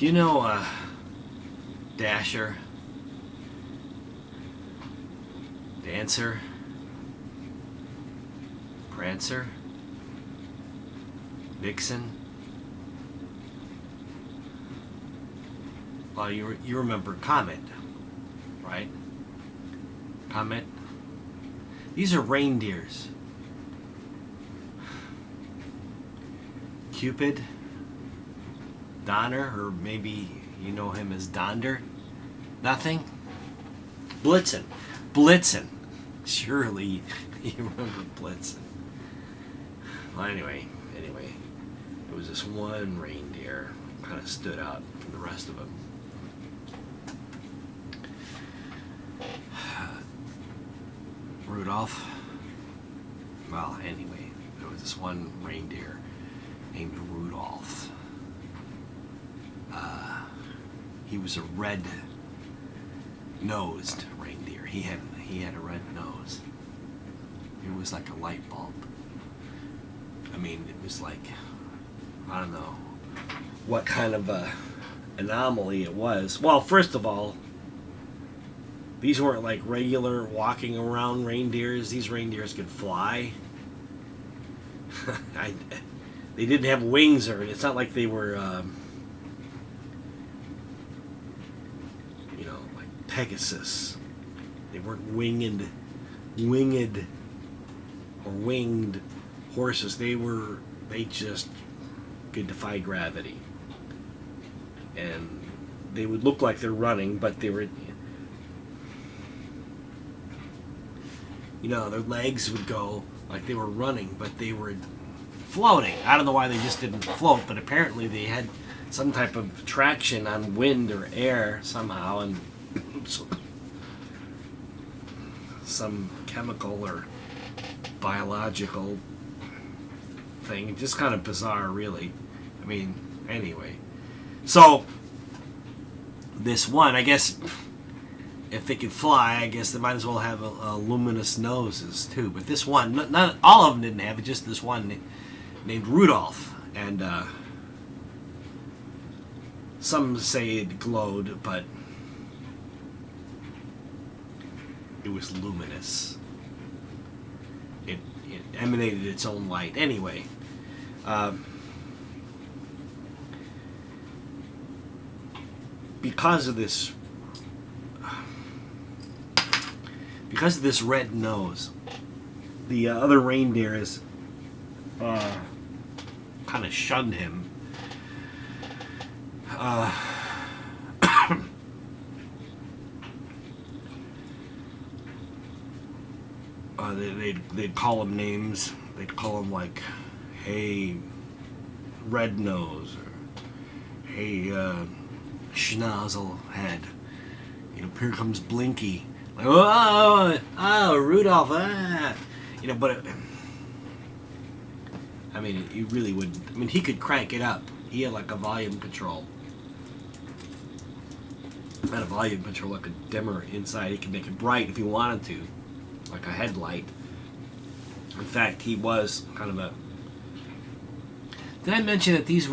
Do you know Dasher, Dancer, Prancer, Vixen? Well, you remember Comet, right? Comet. These are reindeers. Cupid, Donner, or maybe you know him as Donder. Nothing? Blitzen. Blitzen. Surely you remember Blitzen. Well, anyway, it was this one reindeer kind of stood out from the rest of them. Rudolph. Well, anyway, there was this one reindeer named Rudolf. He was a red-nosed reindeer. He had a red nose. It was like a light bulb. I mean, it was like, I don't know what kind of a anomaly it was. Well, first of all, these weren't like regular walking around reindeers. These reindeers could fly. They didn't have wings, or it's not like they were, like Pegasus. They weren't winged or winged horses. They just could defy gravity, and they would look like they're running, but they were, their legs would go like they were running, but they were floating. I don't know why they just didn't float, but apparently they had some type of traction on wind or air somehow, and some chemical or biological thing. Just kind of bizarre, really. I mean, anyway. So, this one, I guess, if they could fly, I guess they might as well have luminous noses, too. But this one, not all of them didn't have it, just this one named Rudolf. And some say it glowed, but it was luminous. It emanated its own light. Anyway, because of this red nose, the other reindeers kind of shunned him. They'd call him names. They'd call him like, "Hey, Red Nose," or "Hey, Schnozzle Head." Here comes Blinky. Like, oh, Rudolph, ah. But I mean, he really would. I mean, he could crank it up. He had like a volume control. Not a volume control, like a dimmer inside. He could make it bright if he wanted to, like a headlight. In fact, he was kind of a... Did I mention that these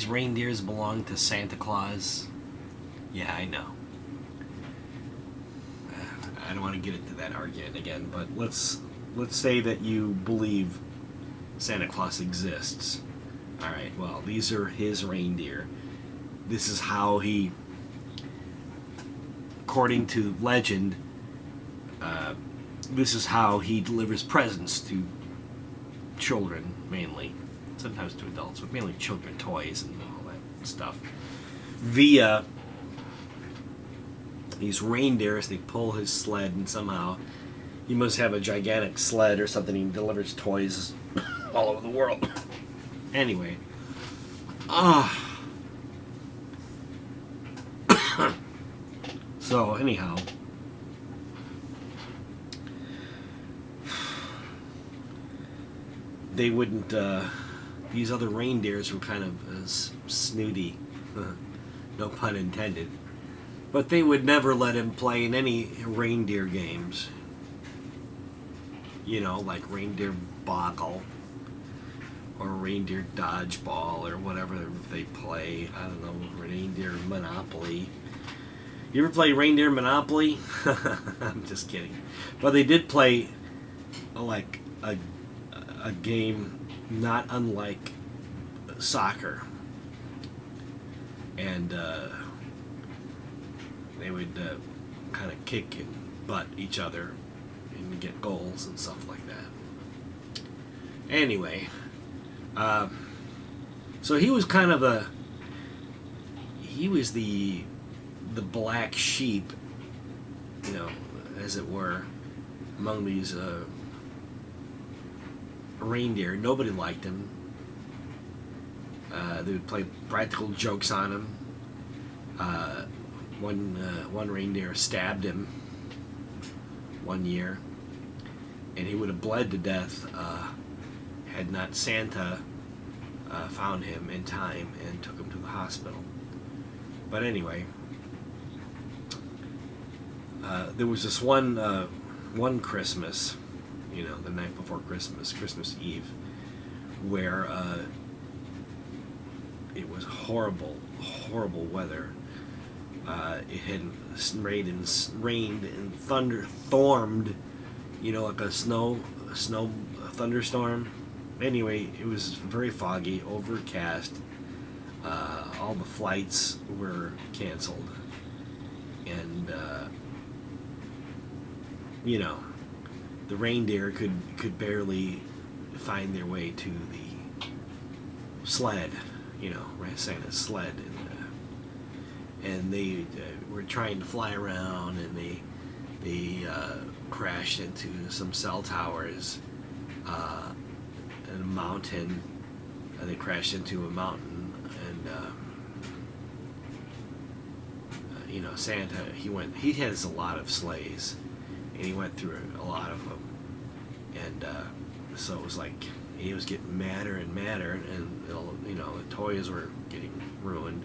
reindeers belonged to Santa Claus? Yeah, I know. I don't want to get into that argument again, but let's say that you believe Santa Claus exists. All right, well, these are his reindeer. This is how he, according to legend, this is how he delivers presents to children, mainly. Sometimes to adults, but mainly children, toys and all that stuff. Via these reindeers, they pull his sled, and somehow he must have a gigantic sled or something. He delivers toys all over the world. Anyway. So, anyhow. They wouldn't, these other reindeers were kind of snooty. No pun intended. But they would never let him play in any reindeer games. Like Reindeer Boggle, or reindeer dodgeball or whatever they play. I don't know, reindeer Monopoly. You ever play reindeer Monopoly? I'm just kidding. But they did play like a game not unlike soccer, and they would kind of kick and butt each other and get goals and stuff like that. Anyway, so he was kind of the black sheep, you know, as it were, among these reindeer. Nobody liked him. They would play practical jokes on him. One reindeer stabbed him one year, and he would have bled to death had not Santa found him in time and took him to the hospital. But anyway, there was this one Christmas, you know, the night before Christmas, Christmas Eve, where it was horrible weather. It had rained and thunderstormed, you know, like a snow thunderstorm. Anyway, it was very foggy, overcast. All the flights were canceled, and you know, the reindeer could barely find their way to the sled, you know, Santa's sled, and they were trying to fly around, and they crashed into some cell towers in a mountain. They crashed into a mountain, and you know, Santa, he has a lot of sleighs, and he went through a lot of them, and so it was like he was getting madder and madder, and you know, the toys were getting ruined.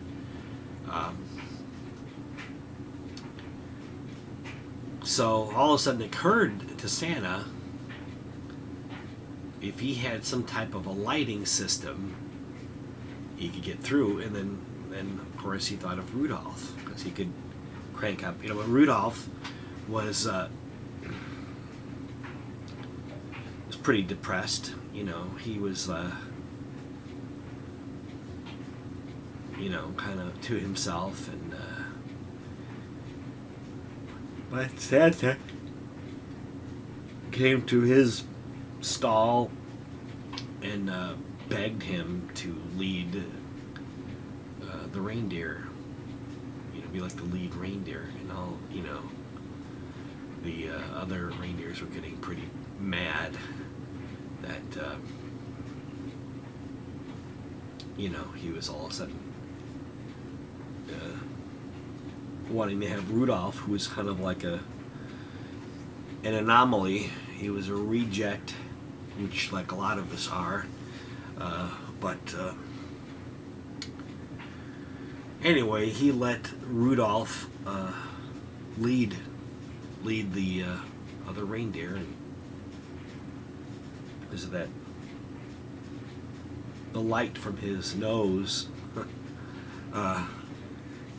So all of a sudden it occurred to Santa, if he had some type of a lighting system, he could get through. And then of course he thought of Rudolph, because he could crank up, you know. But Rudolph was pretty depressed, you know. He was you know, kind of to himself, and but Santa came to his stall and begged him to lead the reindeer, you know, be like the lead reindeer. And all, you know, the other reindeers were getting pretty mad that you know, he was all of a sudden wanting to have Rudolph, who was kind of like an anomaly. He was a reject, which like a lot of us are. But anyway, he let Rudolph lead the other reindeer, and because of that, the light from his nose,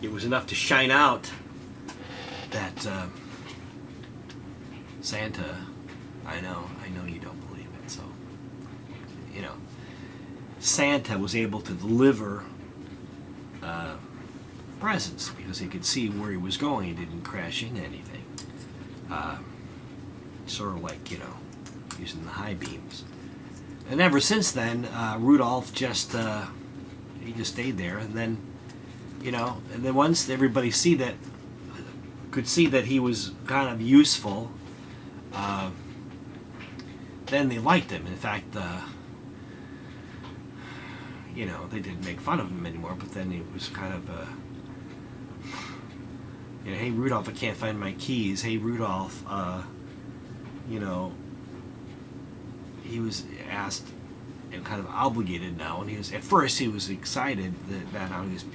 it was enough to shine out that Santa, I know you don't believe it, so, you know, Santa was able to deliver presents because he could see where he was going. He didn't crash into anything. Sort of like, you know, using the high beams. And ever since then, Rudolph just he just stayed there, and then, you know, and then once everybody could see that he was kind of useful, then they liked him. In fact, you know, they didn't make fun of him anymore, but then he was kind of, you know, hey Rudolph, I can't find my keys. Hey Rudolph, you know, he was asked and kind of obligated now, and at first he was excited that now he's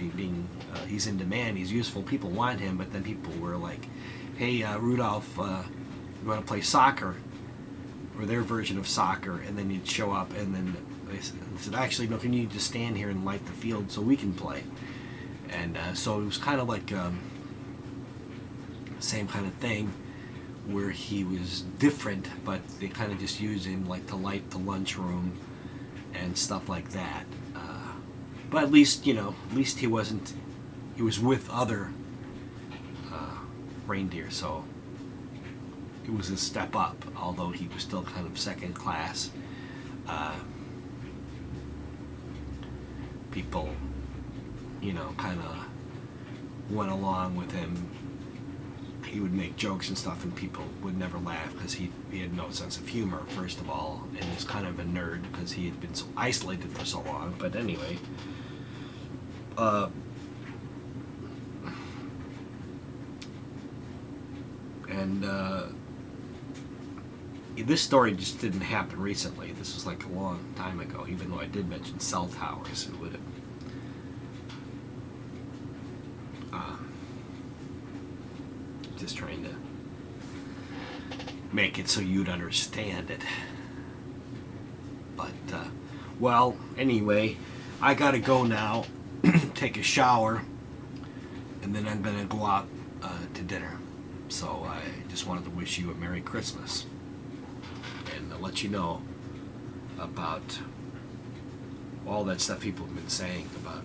he's in demand, he's useful, people want him, but then people were like, hey Rudolph, you want to play soccer? or their version of soccer, and then you'd show up, and then they said, actually, no, can you just stand here and light the field so we can play? And so it was kind of like same kind of thing, where he was different, but they kind of just used him like to light the lunchroom and stuff like that. But at least, you know, at least he was with other reindeer, so it was a step up, although he was still kind of second class. People, you know, kind of went along with him. He would make jokes and stuff, and people would never laugh because he had no sense of humor, first of all, and was kind of a nerd because he had been so isolated for so long. But anyway, this story just didn't happen recently. This was like a long time ago, even though I did mention cell towers. It would have. Just trying to make it so you'd understand it. But, well, anyway, I gotta go now, take a shower, and then I'm gonna go out to dinner. So I just wanted to wish you a Merry Christmas and let you know about all that stuff people have been saying about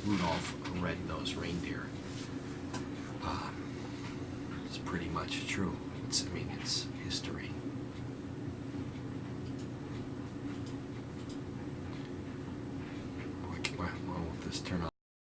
Rudolph the Red-Nosed Reindeer. It's pretty much true. It's history. Why won't this turn on?